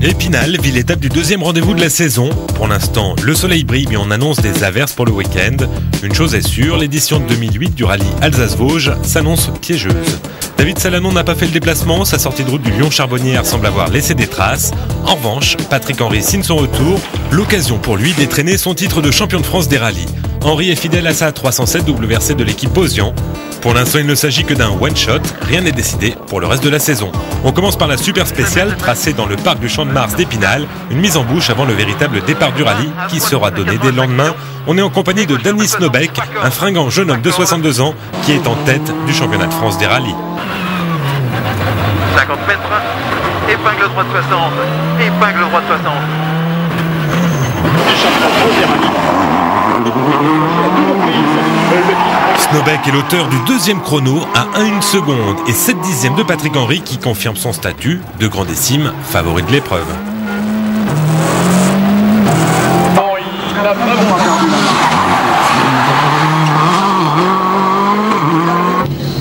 Épinal vit l'étape du deuxième rendez-vous de la saison. Pour l'instant, le soleil brille mais on annonce des averses pour le week-end. Une chose est sûre, l'édition de 2008 du rallye Alsace-Vosges s'annonce piégeuse. David Salanon n'a pas fait le déplacement, sa sortie de route du Lyon-Charbonnières semble avoir laissé des traces. En revanche, Patrick Henry signe son retour, l'occasion pour lui d'étraîner son titre de champion de France des rallyes. Henry est fidèle à sa 307 WRC de l'équipe Bosian. Pour l'instant, il ne s'agit que d'un one-shot, rien n'est décidé pour le reste de la saison. On commence par la super spéciale tracée dans le parc du Champ de Mars d'Épinal, une mise en bouche avant le véritable départ du rallye qui sera donné dès le lendemain. On est en compagnie de Danny Snobeck, un fringant jeune homme de 62 ans qui est en tête du championnat de France des rallyes. 50 mètres, épingle droite 60, épingle droite 60. Snobeck est l'auteur du deuxième chrono à 1 seconde et 7 dixièmes de Patrick Henry qui confirme son statut de grandissime favori de l'épreuve.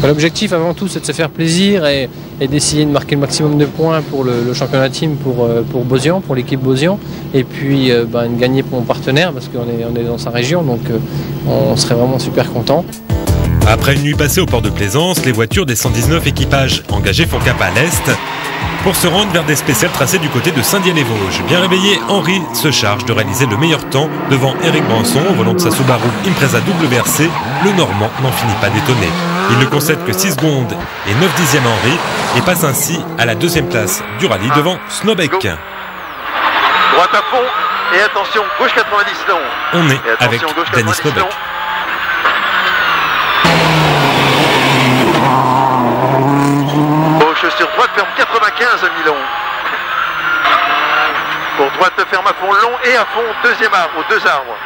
L'objectif avant tout c'est de se faire plaisir et d'essayer de marquer le maximum de points pour le championnat team pour Bosian, pour l'équipe Bosian, et puis de gagner pour mon partenaire parce qu'on est dans sa région, donc on serait vraiment super content. Après une nuit passée au port de Plaisance, les voitures des 119 équipages engagés font cap à l'est pour se rendre vers des spéciales tracées du côté de Saint-Dié-les-Vosges. Bien réveillé, Henry se charge de réaliser le meilleur temps devant Eric Branson au volant de sa Subaru Impreza WRC. Le Normand n'en finit pas d'étonner. Il ne concède que 6 secondes et 9 dixièmes à Henry et passe ainsi à la deuxième place du rallye devant Snobeck. Droite à fond et attention, gauche 90 long. On est avec Danny Snobeck. Gauche sur droite ferme 95 mi-long. Pour droite ferme à fond long et à fond deuxième arbre, aux deux arbres.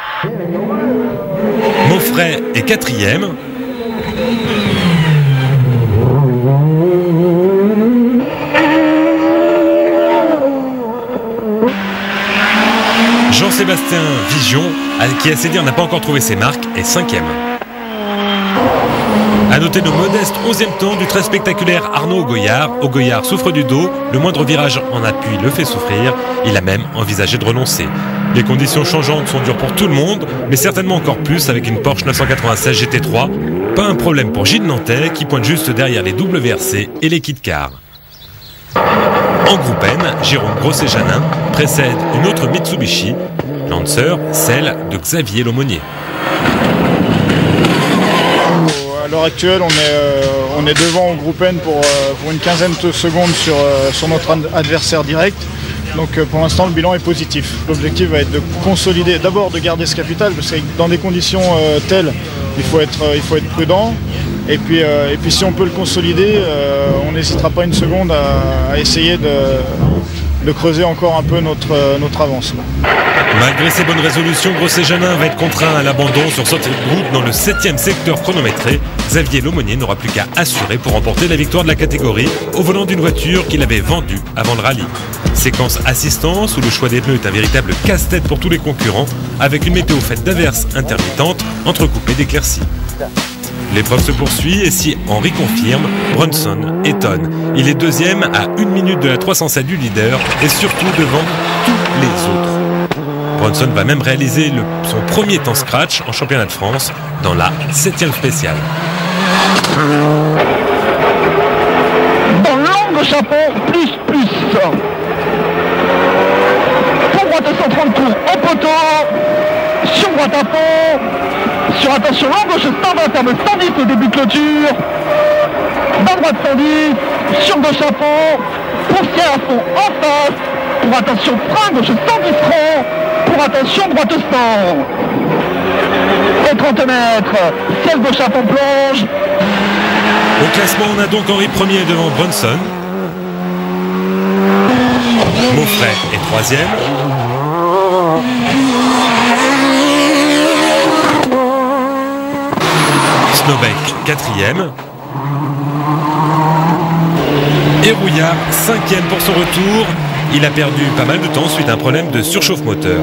Monfray est quatrième. Jean-Sébastien Vigion, qui à ses dires n'a pas encore trouvé ses marques, est cinquième. A noter le modeste 11e temps du très spectaculaire Arnaud Augoyard. Augoyard souffre du dos, le moindre virage en appui le fait souffrir, il a même envisagé de renoncer. Les conditions changeantes sont dures pour tout le monde, mais certainement encore plus avec une Porsche 996 GT3. Pas un problème pour Gilles Nantais qui pointe juste derrière les WRC et les kit cars. En groupe N, Jérôme Grosset-Janin précède une autre Mitsubishi, Lancer, celle de Xavier Lomonier. À l'heure actuelle, on est devant au groupe N pour une quinzaine de secondes sur notre adversaire direct. Donc pour l'instant, le bilan est positif. L'objectif va être de consolider, d'abord de garder ce capital, parce que dans des conditions telles, il faut être prudent. Et puis si on peut le consolider, on n'hésitera pas une seconde à essayer de creuser encore un peu notre avance. Malgré ses bonnes résolutions, Grosset-Janin va être contraint à l'abandon sur sortie de route dans le 7e secteur chronométré. Xavier Lomonier n'aura plus qu'à assurer pour remporter la victoire de la catégorie au volant d'une voiture qu'il avait vendue avant le rallye. Séquence assistance où le choix des pneus est un véritable casse-tête pour tous les concurrents, avec une météo faite d'averses intermittentes entrecoupées d'éclaircies. L'épreuve se poursuit et si Henry confirme, Brunson étonne. Il est deuxième à 1 minute de la 307 du leader et surtout devant tous les autres. Brunson va même réaliser son premier temps scratch en championnat de France dans la 7e spéciale. Dans l'angle chapeau, plus. Pour droite à 130 tours au poteau, sur droite à fond, sur attention, l'angle gauche standard terme 110 au début de clôture, dans droite 110, sur gauche à fond, poussière à fond en face, pour attention frein gauche 110 francs, pour attention droite stand. Et 30 mètres, ciel gauche à fond plonge. Au classement, on a donc Henry premier devant Brunson. Monfray est 3e. Snobeck 4e. Et Rouillard 5e pour son retour. Il a perdu pas mal de temps suite à un problème de surchauffe moteur.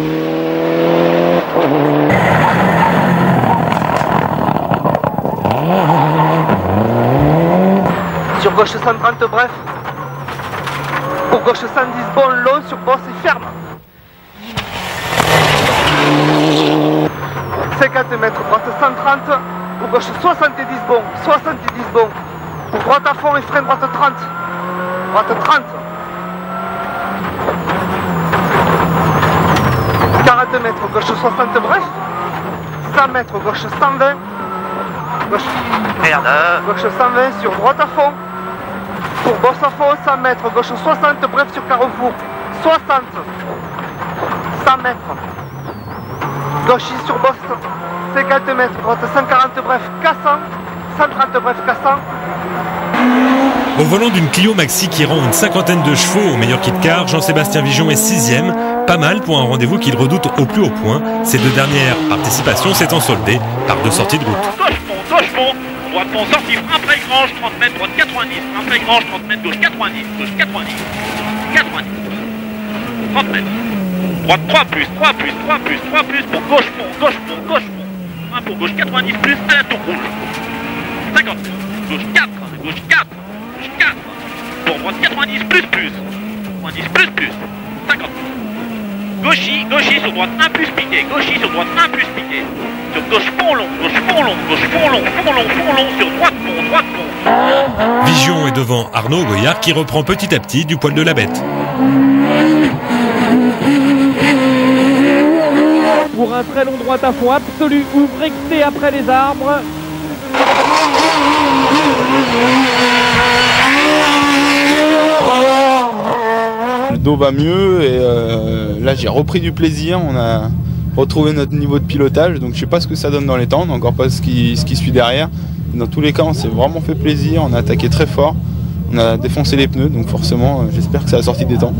Sur gauche 130 bref. Pour gauche 110, bon, long, sur bosse et ferme. 50 mètres, droite 130. Pour gauche 70, bon, 70, bon. Pour droite à fond et frein, droite 30. Droite 30. 40 mètres, gauche 60, bref. 100 mètres, gauche 120. Gauche 120 sur droite à fond. Pour bosse à fond, 100 mètres, gauche 60, bref sur carrefour. 60. 100 mètres. Gauche sur bosse. 50 mètres, droite 140, bref, cassant. 130, bref, cassant. Au volant d'une Clio Maxi qui rend une cinquantaine de chevaux au meilleur kit car, Jean-Sébastien Vigeon est 6e. Pas mal pour un rendez-vous qu'il redoute au plus haut point. Ces deux dernières participations s'étant soldées par 2 sorties de route. Gauche pont, droite pont, sortie, frein pré-grange, 30 mètres, droite 90, frein pré-grange, 30 mètres, gauche 90, gauche 90, 30 mètres. Droite 3 plus, pour gauche pont. Frein pour gauche 90 plus, à la tour rouge. 50 mètres, gauche 4. Pour droite 90 plus. 90 plus. 50 mètres. Gauchy sur droite 1 plus piqué. Sur gauche fond long, sur droite pont. Vigeon est devant Arnaud Goyard qui reprend petit à petit du poil de la bête. Pour un très long droite à fond absolu, ouvre excès après les arbres. Le dos va mieux et là j'ai repris du plaisir, on a retrouvé notre niveau de pilotage, donc je sais pas ce que ça donne dans les temps, on n'a encore pas ce qui suit derrière. Dans tous les cas on s'est vraiment fait plaisir, on a attaqué très fort, on a défoncé les pneus, donc forcément j'espère que ça a sorti des temps.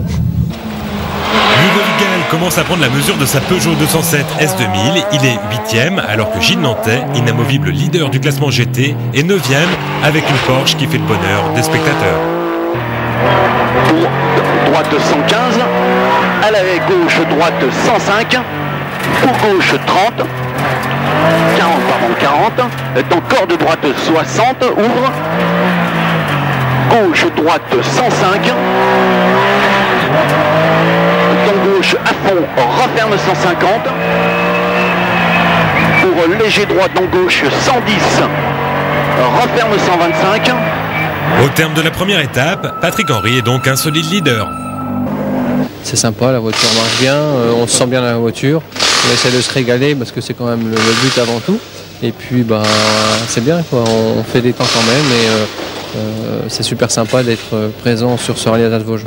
Ludovic Gall commence à prendre la mesure de sa Peugeot 207 S2000. Il est 8e alors que Gilles Nantais, inamovible leader du classement GT, est 9e avec une Porsche qui fait le bonheur des spectateurs. Tour droite 115, à la gauche droite 105, pour gauche 30, 40, encore de droite 60, ouvre, gauche droite 105, gauche à fond, referme 150, pour léger droite en gauche 110, referme 125. Au terme de la première étape, Patrick Henry est donc un solide leader. C'est sympa, la voiture marche bien, on se sent bien dans la voiture, on essaie de se régaler parce que c'est quand même le but avant tout. Et puis c'est bien, quoi. On fait des temps quand même et c'est super sympa d'être présent sur ce rallye Alsace-Vosges.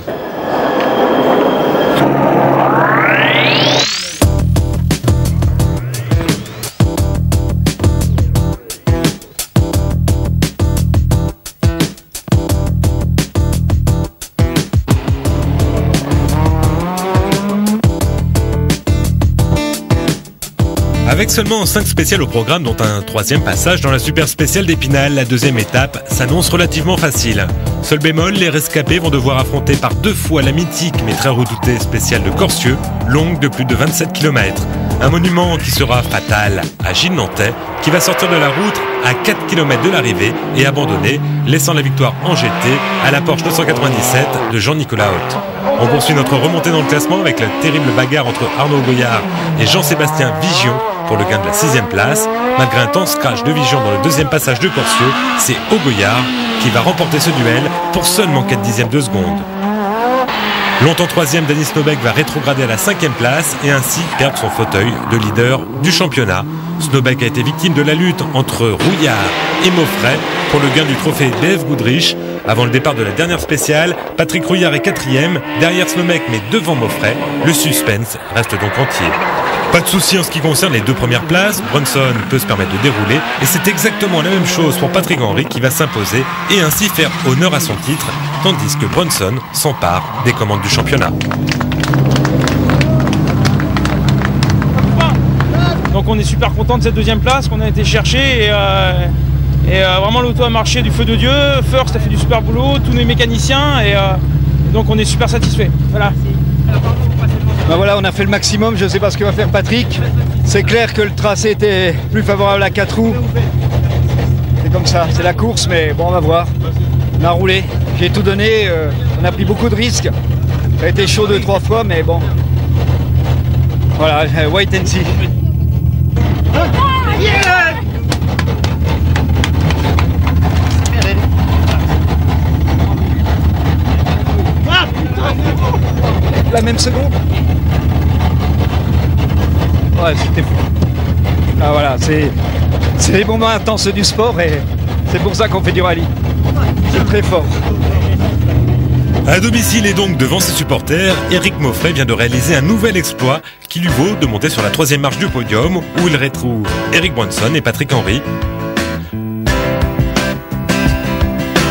Avec seulement 5 spéciales au programme, dont un 3e passage dans la super spéciale d'Épinal, la 2e étape s'annonce relativement facile. Seul bémol, les rescapés vont devoir affronter par 2 fois la mythique mais très redoutée spéciale de Corcieux, longue de plus de 27 km. Un monument qui sera fatal à Gilles Nantais, qui va sortir de la route à 4 km de l'arrivée et abandonner, laissant la victoire en GT à la Porsche 997 de Jean-Nicolas Hott. On poursuit notre remontée dans le classement avec la terrible bagarre entre Arnaud Goyard et Jean-Sébastien Vigeon pour le gain de la 6e place. Malgré un tense crash de Vigeon dans le 2e passage de Corcieux, c'est Goyard qui va remporter ce duel pour seulement 4 dixièmes de seconde. Longtemps 3e, Denis Snobek va rétrograder à la 5e place et ainsi perdre son fauteuil de leader du championnat. Snobek a été victime de la lutte entre Rouillard et Maufray pour le gain du trophée BF Goodrich. Avant le départ de la dernière spéciale, Patrick Rouillard est 4e, derrière Snobek mais devant Maufray. Le suspense reste donc entier. Pas de souci en ce qui concerne les 2 premières places, Brunson peut se permettre de dérouler et c'est exactement la même chose pour Patrick Henry qui va s'imposer et ainsi faire honneur à son titre, tandis que Brunson s'empare des commandes du championnat. Donc on est super content de cette 2e place qu'on a été chercher et vraiment l'auto a marché du feu de Dieu. First a fait du super boulot, tous les mécaniciens et donc on est super satisfait. Voilà. Voilà, on a fait le maximum, je ne sais pas ce que va faire Patrick. C'est clair que le tracé était plus favorable à 4 roues. C'est comme ça, c'est la course, mais bon, on va voir. On a roulé, j'ai tout donné, on a pris beaucoup de risques. Ça a été chaud 2-3 fois, mais bon. Voilà, wait and see. La même seconde. Ouais, c'était fou. Ah voilà, c'est les moments intenses du sport et c'est pour ça qu'on fait du rallye. C'est très fort. À domicile et donc devant ses supporters, Eric Maufray vient de réaliser un nouvel exploit qui lui vaut de monter sur la 3e marche du podium où il retrouve Eric Brunson et Patrick Henry.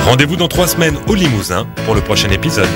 Rendez-vous dans 3 semaines au Limousin pour le prochain épisode.